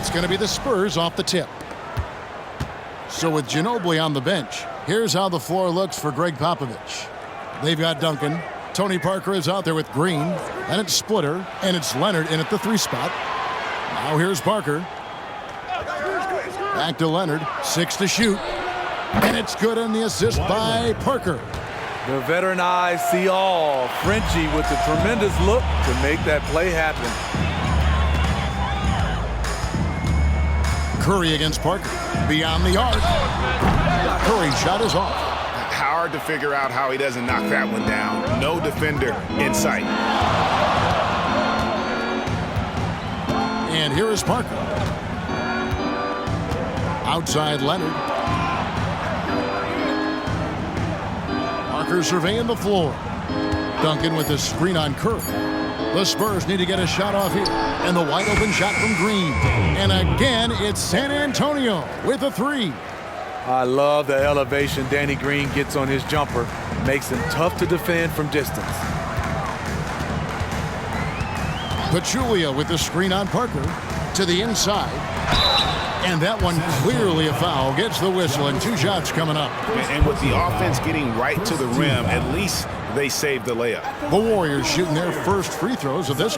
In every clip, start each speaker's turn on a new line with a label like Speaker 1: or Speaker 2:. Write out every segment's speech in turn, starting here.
Speaker 1: it's going to be the Spurs off the tip. So with Ginobili on the bench, here's how the floor looks for Greg Popovich. They've got Duncan. Tony Parker is out there with Green. And it's Splitter. And it's Leonard in at the 3 spot. Now here's Parker. Back to Leonard. 6 to shoot. And it's good on the assist by Parker.
Speaker 2: The veteran eyes see all. Frenchie with a tremendous look to make that play happen.
Speaker 1: Curry against Parker. Beyond the arc. Curry's shot is off.
Speaker 3: Hard to figure out how he doesn't knock that one down. No defender in sight.
Speaker 1: And here is Parker. Outside Leonard. Parker surveying the floor. Duncan with a screen on Curry. The Spurs need to get a shot off here. And the wide open shot from Green. And again, it's San Antonio with a 3.
Speaker 2: I love the elevation Danny Green gets on his jumper. Makes him tough to defend from distance.
Speaker 1: Pachulia with the screen on Parker to the inside. And that one clearly a foul. Gets the whistle and 2 shots coming up.
Speaker 3: And with the offense getting right to the rim, at least they saved the layup.
Speaker 1: The Warriors shooting their first free throws of this.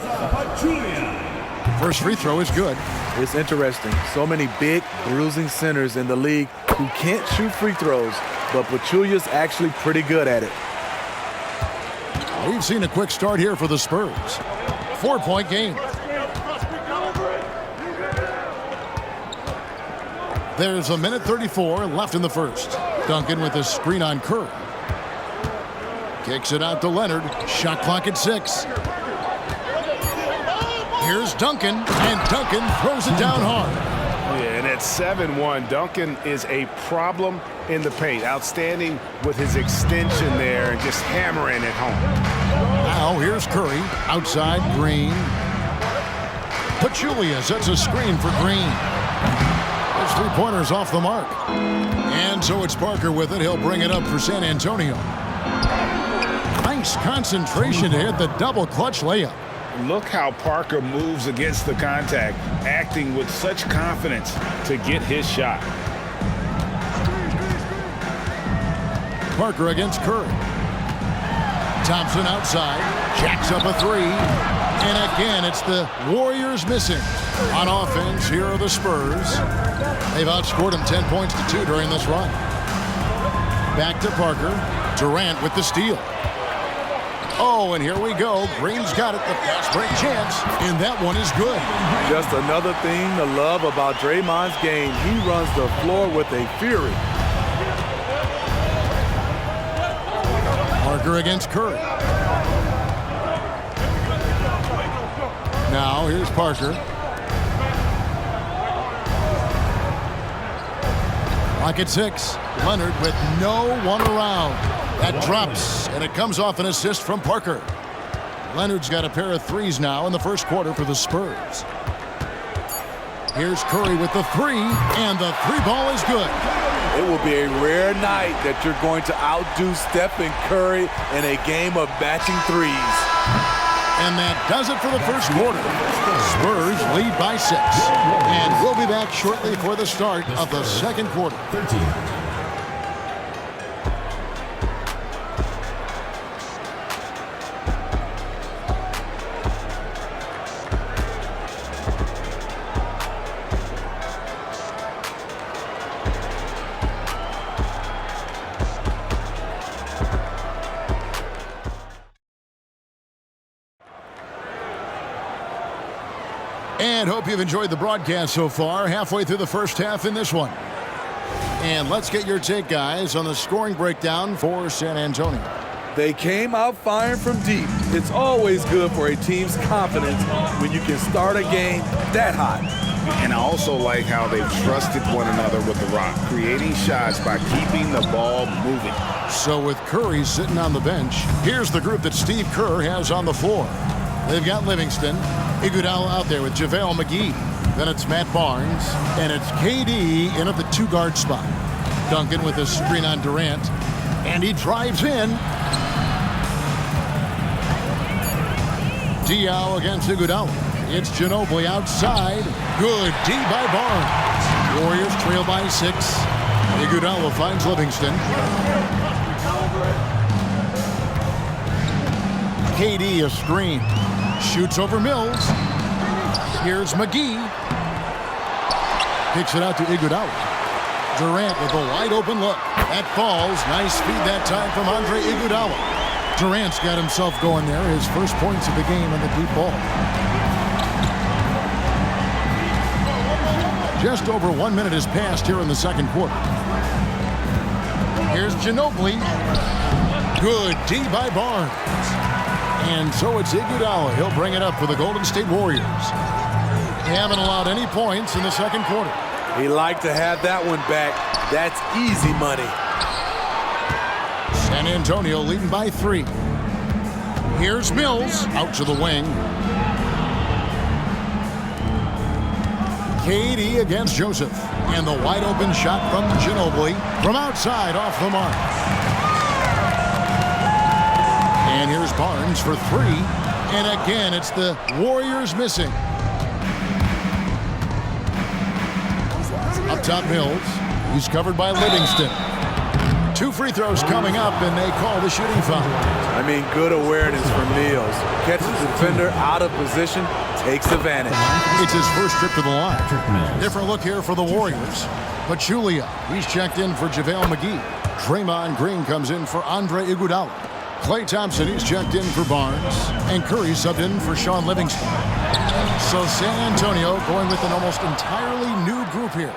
Speaker 1: First free throw is good.
Speaker 2: It's interesting. So many big, bruising centers in the league who can't shoot free throws, but Pachulia's actually pretty good at it.
Speaker 1: We've seen a quick start here for the Spurs. 4-point game. There's a minute 34 left in the first. Duncan with a screen on Curry. Kicks it out to Leonard. Shot clock at 6. Here's Duncan, and Duncan throws it down hard.
Speaker 3: Yeah, and at 7-1, Duncan is a problem in the paint. Outstanding with his extension there and just hammering it home.
Speaker 1: Now here's Curry. Outside Green. Pachulia sets a screen for Green. His 3-pointers off the mark. And so it's Parker with it. He'll bring it up for San Antonio. Nice concentration to hit the double clutch layup.
Speaker 3: Look how Parker moves against the contact, acting with such confidence to get his shot.
Speaker 1: Parker against Curry. Thompson outside, jacks up a 3. And again, it's the Warriors missing. On offense, here are the Spurs. They've outscored them 10 points to 2 during this run. Back to Parker. Durant with the steal. Oh, and here we go. Green's got it, the fast break chance, and that one is good.
Speaker 2: Just another thing to love about Draymond's game. He runs the floor with a fury.
Speaker 1: Parker against Curry. Now here's Parker. Clock at 6. Leonard with no one around. That drops, and it comes off an assist from Parker. Leonard's got a pair of 3s now in the first quarter for the Spurs. Here's Curry with the 3, and the 3-ball is good.
Speaker 2: It will be a rare night that you're going to outdo Stephen Curry in a game of matching 3s.
Speaker 1: And that does it for the first quarter. Spurs lead by 6. And we'll be back shortly for the start of the second quarter.
Speaker 4: 13.
Speaker 1: And hope you've enjoyed the broadcast so far. Halfway through the first half in this one. And let's get your take, guys, on the scoring breakdown for San Antonio.
Speaker 2: They came out firing from deep. It's always good for a team's confidence when you can start a game that hot.
Speaker 3: And I also like how they've trusted one another with the rock, creating shots by keeping the ball moving.
Speaker 1: So with Curry sitting on the bench, here's the group that Steve Kerr has on the floor. They've got Livingston, Iguodala out there with JaVale McGee. Then it's Matt Barnes, and it's KD in at the 2-guard spot. Duncan with a screen on Durant, and he drives in. Diaw against Iguodala. It's Ginobili outside. Good D by Barnes. Warriors trail by 6. Iguodala finds Livingston. KD a screen. Shoots over Mills. Here's McGee. Kicks it out to Iguodala. Durant with a wide open look. That falls. Nice feed that time from Andre Iguodala. Durant's got himself going there. His first points of the game on the deep ball. Just over 1 minute has passed here in the second quarter. Here's Ginobili. Good D by Barnes. And so it's Iguodala. He'll bring it up for the Golden State Warriors. They haven't allowed any points in the second quarter.
Speaker 2: He liked to have that one back. That's easy money.
Speaker 1: San Antonio leading by 3. Here's Mills out to the wing. KD against Joseph. And the wide open shot from Ginobili from outside off the mark. And here's Barnes for 3. And again, it's the Warriors missing. Up top, Mills. He's covered by Livingston. 2 free throws coming up, and they call the shooting foul.
Speaker 2: I mean, good awareness from Mills. Catches the defender out of position, takes advantage.
Speaker 1: It's his first trip to the line. Different look here for the Warriors. Pachulia, he's checked in for JaVale McGee. Draymond Green comes in for Andre Iguodala. Klay Thompson, he's checked in for Barnes. And Curry subbed in for Sean Livingston. So San Antonio going with an almost entirely new group here.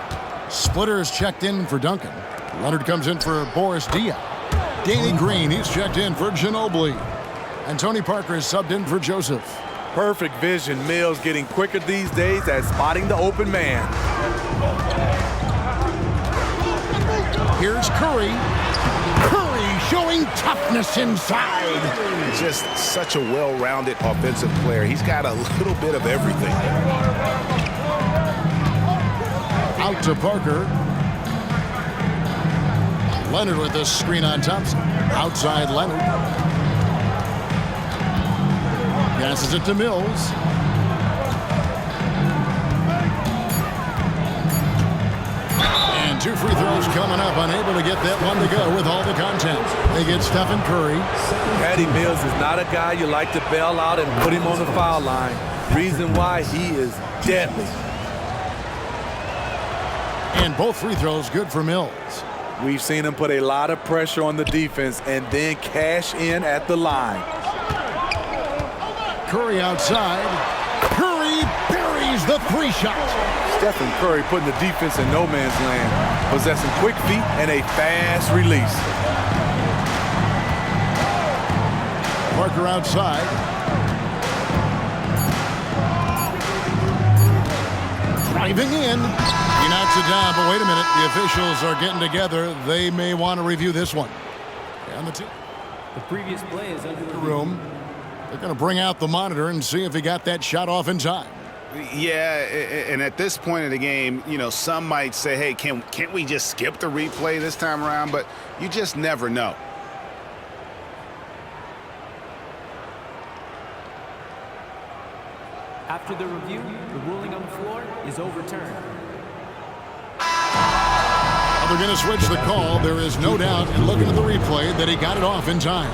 Speaker 1: Splitters checked in for Duncan. Leonard comes in for Boris Diaw. Danny Green, he's checked in for Ginobili. And Tony Parker is subbed in for Joseph.
Speaker 2: Perfect vision. Mills getting quicker these days at spotting the open man.
Speaker 1: Here's Curry. Curry showing toughness inside.
Speaker 3: Just such a well-rounded offensive player. He's got a little bit of everything.
Speaker 1: Out to Parker. Leonard with this screen on Thompson. Outside Leonard. Passes it to Mills. And 2 free throws coming up. Unable to get that one to go with all the content. They get Stephen Curry.
Speaker 2: Patty Mills is not a guy you like to bail out and put him on the foul line. Reason why, he is deadly.
Speaker 1: And both free throws good for Mills.
Speaker 2: We've seen him put a lot of pressure on the defense and then cash in at the line.
Speaker 1: Curry outside. Curry buries the 3 shot.
Speaker 2: Stephen Curry putting the defense in no man's land, possessing quick feet and a fast release.
Speaker 1: Parker outside. Driving in. He knocks it down, but wait a minute. The officials are getting together. They may want to review this one. And the
Speaker 4: previous play is under the
Speaker 1: room. They're going to bring out the monitor and see if he got that shot off in time.
Speaker 3: Yeah, and at this point in the game, you know, some might say, hey, can't we just skip the replay this time around? But you just never know.
Speaker 4: After the review, the ruling on the floor is overturned.
Speaker 1: They're going to switch the call. There is no doubt in looking at the replay that he got it off in time.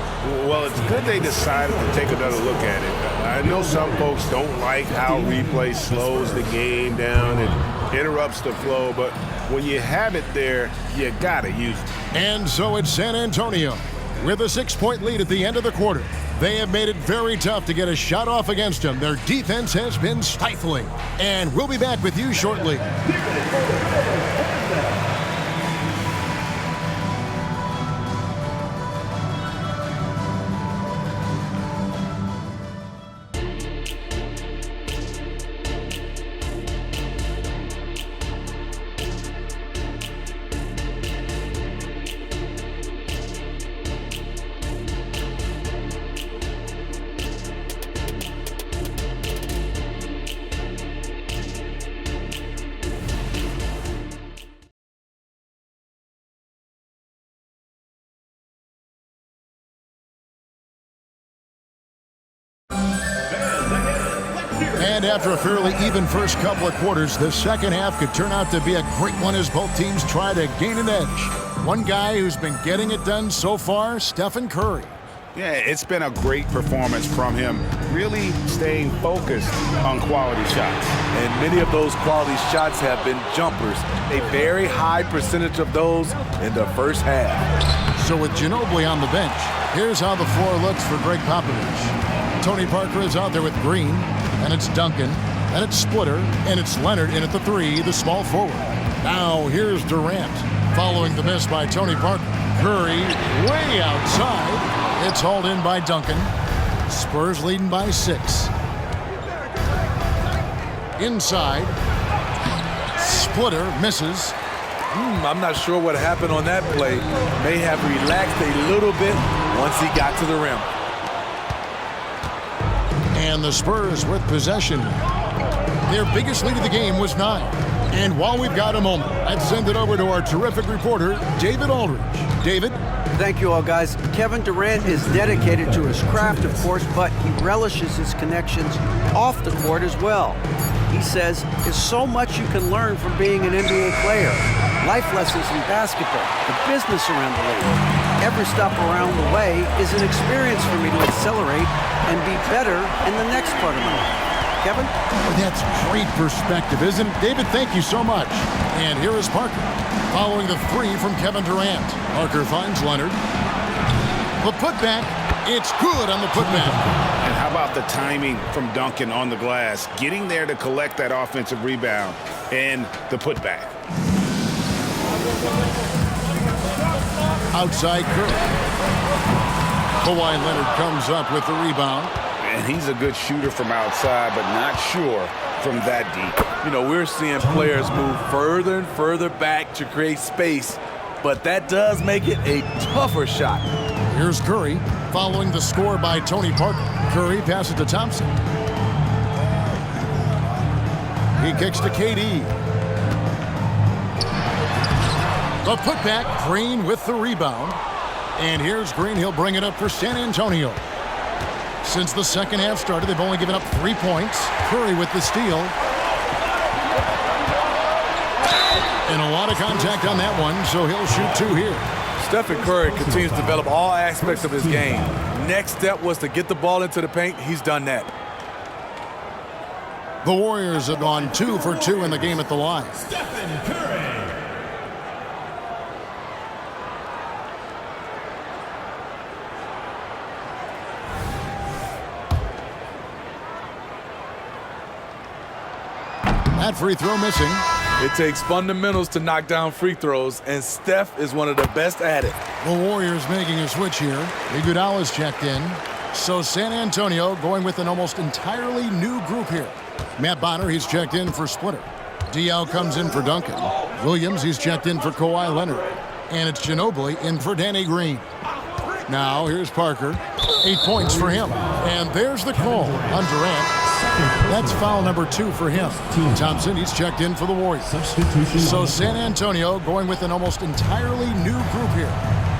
Speaker 3: Well, it's good they decided to take another look at it. I know some folks don't like how replay slows the game down and interrupts the flow, but when you have it there, you got to use it.
Speaker 1: And so it's San Antonio with a 6-point lead at the end of the quarter. They have made it very tough to get a shot off against them. Their defense has been stifling. And we'll be back with you shortly. And after a fairly even first couple of quarters, the second half could turn out to be a great one as both teams try to gain an edge. One guy who's been getting it done so far, Stephen Curry.
Speaker 3: Yeah, it's been a great performance from him, really staying focused on quality shots.
Speaker 2: And many of those quality shots have been jumpers, a very high percentage of those in the first half.
Speaker 1: So with Ginobili on the bench, here's how the floor looks for Greg Popovich. Tony Parker is out there with Green, and it's Duncan, and it's Splitter, and it's Leonard in at the 3, the small forward. Now here's Durant, following the miss by Tony Parker. Curry way outside. It's hauled in by Duncan. Spurs leading by 6. Inside. Splitter misses.
Speaker 2: I'm not sure what happened on that play. May have relaxed a little bit once he got to the rim.
Speaker 1: And the Spurs with possession. Their biggest lead of the game was 9. And while we've got a moment, let's send it over to our terrific reporter, David Aldridge. David?
Speaker 5: Thank you all, guys. Kevin Durant is dedicated to his craft, of course, but he relishes his connections off the court as well. He says there's so much you can learn from being an NBA player. Life lessons in basketball, the business around the league. Every stop around the way is an experience for me to accelerate and be better in the next part of my life. Kevin?
Speaker 1: That's great perspective, isn't it? David, thank you so much. And here is Parker, following the 3 from Kevin Durant. Parker finds Leonard. The putback, it's good on the putback.
Speaker 3: And how about the timing from Duncan on the glass, getting there to collect that offensive rebound and the putback.
Speaker 1: Outside Curry. Kawhi Leonard comes up with the rebound.
Speaker 3: And he's a good shooter from outside, but not sure from that deep.
Speaker 2: You know, we're seeing players move further and further back to create space, but that does make it a tougher shot.
Speaker 1: Here's Curry, following the score by Tony Parker. Curry passes to Thompson. He kicks to KD. The putback, Green with the rebound. And here's Green, he'll bring it up for San Antonio. Since the second half started, they've only given up 3 points. Curry with the steal. And a lot of contact on that one, so he'll shoot 2 here.
Speaker 2: Stephen Curry continues to develop all aspects of his game. Next step was to get the ball into the paint. He's done that.
Speaker 1: The Warriors have gone 2 for 2 in the game at the line.
Speaker 6: Stephen Curry.
Speaker 1: That free throw missing.
Speaker 2: It takes fundamentals to knock down free throws, and Steph is one of the best at it.
Speaker 1: The Warriors making a switch here. Iguodala's checked in. So San Antonio going with an almost entirely new group here. Matt Bonner, he's checked in for Splitter. Diaw comes in for Duncan. Williams, he's checked in for Kawhi Leonard. And it's Ginobili in for Danny Green. Now here's Parker. 8 points for him. And there's the call on Durant. That's foul number 2 for him. Thompson, he's checked in for the Warriors. So San Antonio going with an almost entirely new group here.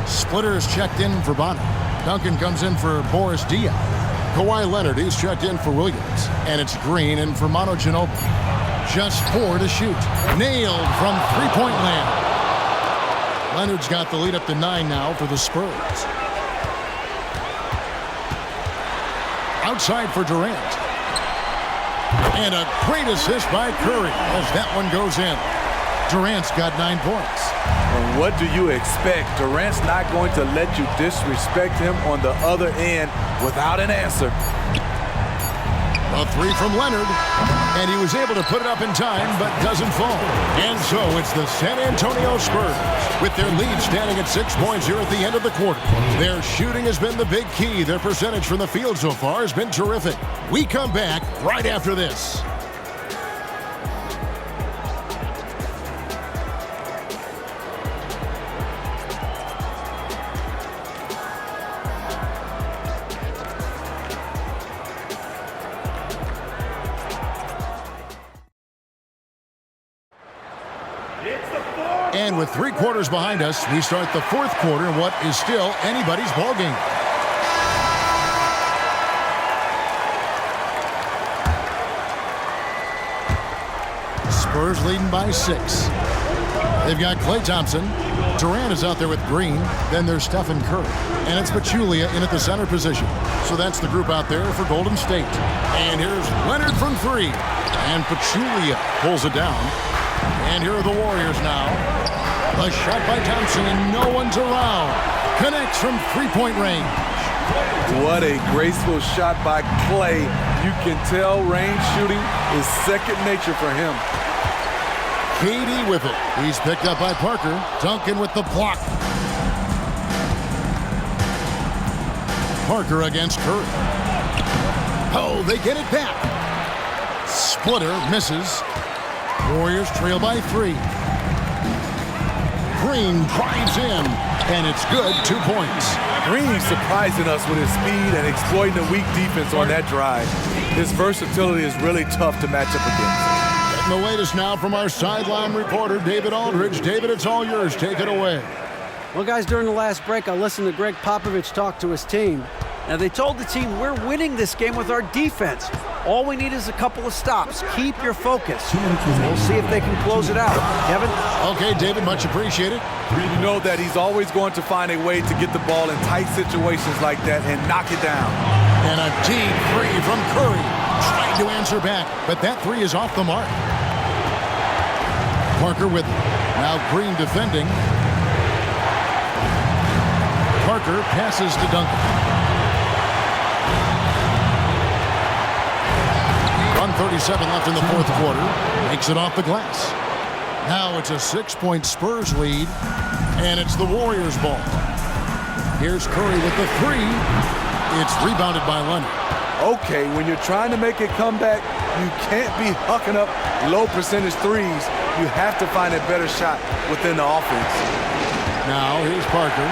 Speaker 1: Splitter is checked in for Bonner. Duncan comes in for Boris Diaw. Kawhi Leonard, he's checked in for Williams. And it's Green in for Manu Ginobili. Just 4 to shoot. Nailed from three-point land. Leonard's got the lead up to 9 now for the Spurs. Outside for Durant. And a great assist by Curry as that one goes in. Durant's got 9 points.
Speaker 2: And what do you expect? Durant's not going to let you disrespect him on the other end without an answer.
Speaker 1: A 3 from Leonard, and he was able to put it up in time, but doesn't fall. And so it's the San Antonio Spurs with their lead standing at 6 points here at the end of the quarter. Their shooting has been the big key. Their percentage from the field so far has been terrific. We come back right after this. And with 3 quarters behind us, we start the 4th quarter in what is still anybody's ballgame. Spurs leading by 6. They've got Klay Thompson. Durant is out there with Green. Then there's Stephen Curry. And it's Pachulia in at the center position. So that's the group out there for Golden State. And here's Leonard from 3. And Pachulia pulls it down. And here are the Warriors now. A shot by Thompson and no one's around. Connects from three-point range.
Speaker 2: What a graceful shot by Klay. You can tell range shooting is second nature for him.
Speaker 1: KD with it. He's picked up by Parker. Duncan with the block. Parker against Curry. Oh, they get it back. Splitter misses. Warriors trail by 3. Green drives in, and it's good. 2 points.
Speaker 2: Green surprising us with his speed and exploiting the weak defense on that drive. His versatility is really tough to match up against.
Speaker 1: Getting the latest now from our sideline reporter, David Aldridge. David, it's all yours. Take it away.
Speaker 5: Well, guys, during the last break, I listened to Greg Popovich talk to his team. Now, they told the team, we're winning this game with our defense. All we need is a couple of stops. Keep your focus. We'll see if they can close it out. Kevin?
Speaker 1: Okay, David, much appreciated.
Speaker 2: You know that he's always going to find a way to get the ball in tight situations like that and knock it down.
Speaker 1: And a deep 3 from Curry. Trying to answer back, but that 3 is off the mark. Parker with it. Now Green defending. Parker passes to Duncan. 1:37 left in the fourth quarter. Makes it off the glass. Now it's a 6-point Spurs lead, and it's the Warriors' ball. Here's Curry with the 3. It's rebounded by Leonard.
Speaker 2: Okay, when you're trying to make a comeback, you can't be hucking up low percentage threes. You have to find a better shot within the offense.
Speaker 1: Now here's Parker.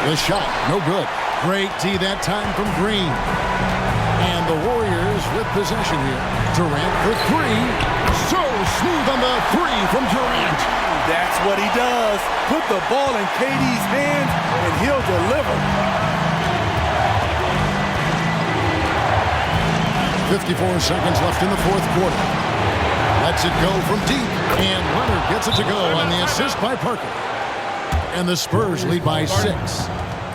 Speaker 1: The shot, no good. Great D that time from Green. And the Warriors with possession here. Durant for 3. So smooth on the 3 from Durant.
Speaker 2: That's what he does. Put the ball in KD's hands, and he'll deliver.
Speaker 1: 54 seconds left in the fourth quarter. Lets it go from deep, and Leonard gets it to go on the assist by Parker. And the Spurs lead by 6.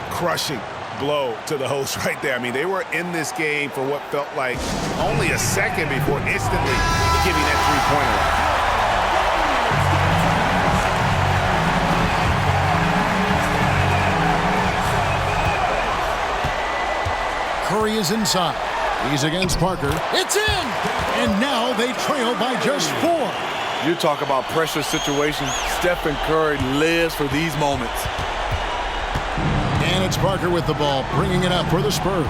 Speaker 3: Crushing blow to the host right there. I mean, they were in this game for what felt like only a second before instantly giving that three-pointer.
Speaker 1: Curry is inside. He's against Parker. It's in! And now they trail by just 4.
Speaker 2: You talk about pressure situations. Stephen Curry lives for these moments.
Speaker 1: And it's Parker with the ball, bringing it up for the Spurs.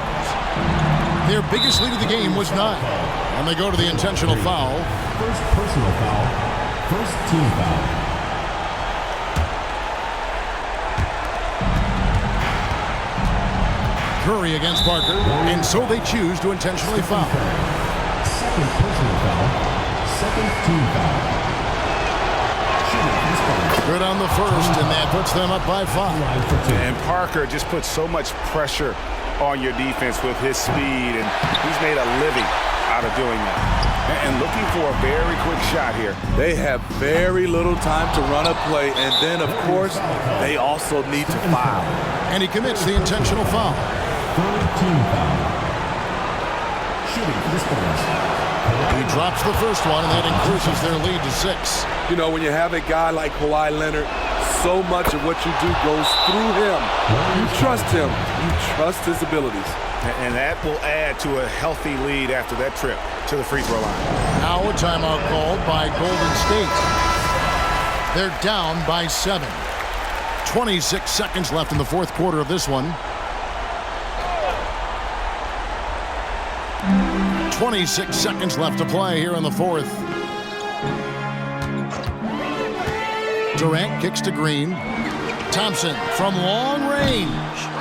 Speaker 1: Their biggest lead of the game was 9. And they go to the intentional foul.
Speaker 6: First personal foul. First team foul.
Speaker 1: Curry against Parker, and so they choose to intentionally foul.
Speaker 6: Second personal foul. Second team foul.
Speaker 1: Good on the first, and that puts them up by 5.
Speaker 3: And Parker just puts so much pressure on your defense with his speed, and he's made a living out of doing that. And looking for a very quick shot here.
Speaker 2: They have very little time to run a play, and then, of course, they also need to foul.
Speaker 1: And he commits the intentional foul.
Speaker 6: Third team foul. Shooting for the Spurs.
Speaker 1: He drops the first one, and that increases their lead to 6.
Speaker 2: You know, when you have a guy like Kawhi Leonard, so much of what you do goes through him. You trust him. You trust his abilities.
Speaker 3: And that will add to a healthy lead after that trip to the free throw line.
Speaker 1: Now a timeout called by Golden State. They're down by 7. 26 seconds left in the fourth quarter of this one. 26 seconds left to play here in the fourth. Durant kicks to Green. Thompson from long range.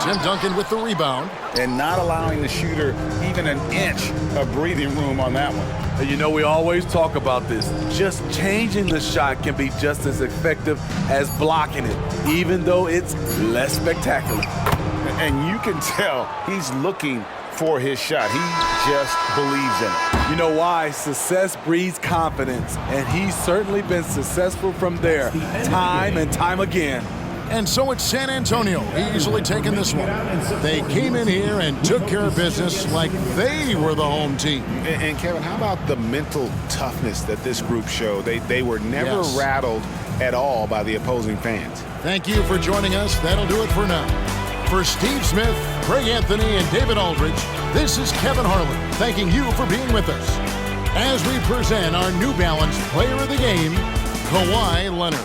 Speaker 1: Tim Duncan with the rebound.
Speaker 3: And not allowing the shooter even an inch of breathing room on that one.
Speaker 2: And you know, we always talk about this. Just changing the shot can be just as effective as blocking it, even though it's less spectacular.
Speaker 3: And you can tell he's looking for his shot. He just believes in it.
Speaker 2: You know why? Success breeds confidence, and he's certainly been successful from there, time and time again.
Speaker 1: And so it's San Antonio easily taking this one. They came in here and took care of business like they were the home team.
Speaker 3: And Kevin, how about the mental toughness that this group showed? They were never rattled at all by the opposing fans.
Speaker 1: Thank you for joining us. That'll do it for now. For Steve Smith, Craig Anthony, and David Aldridge, this is Kevin Harlan thanking you for being with us as we present our New Balance Player of the Game, Kawhi Leonard.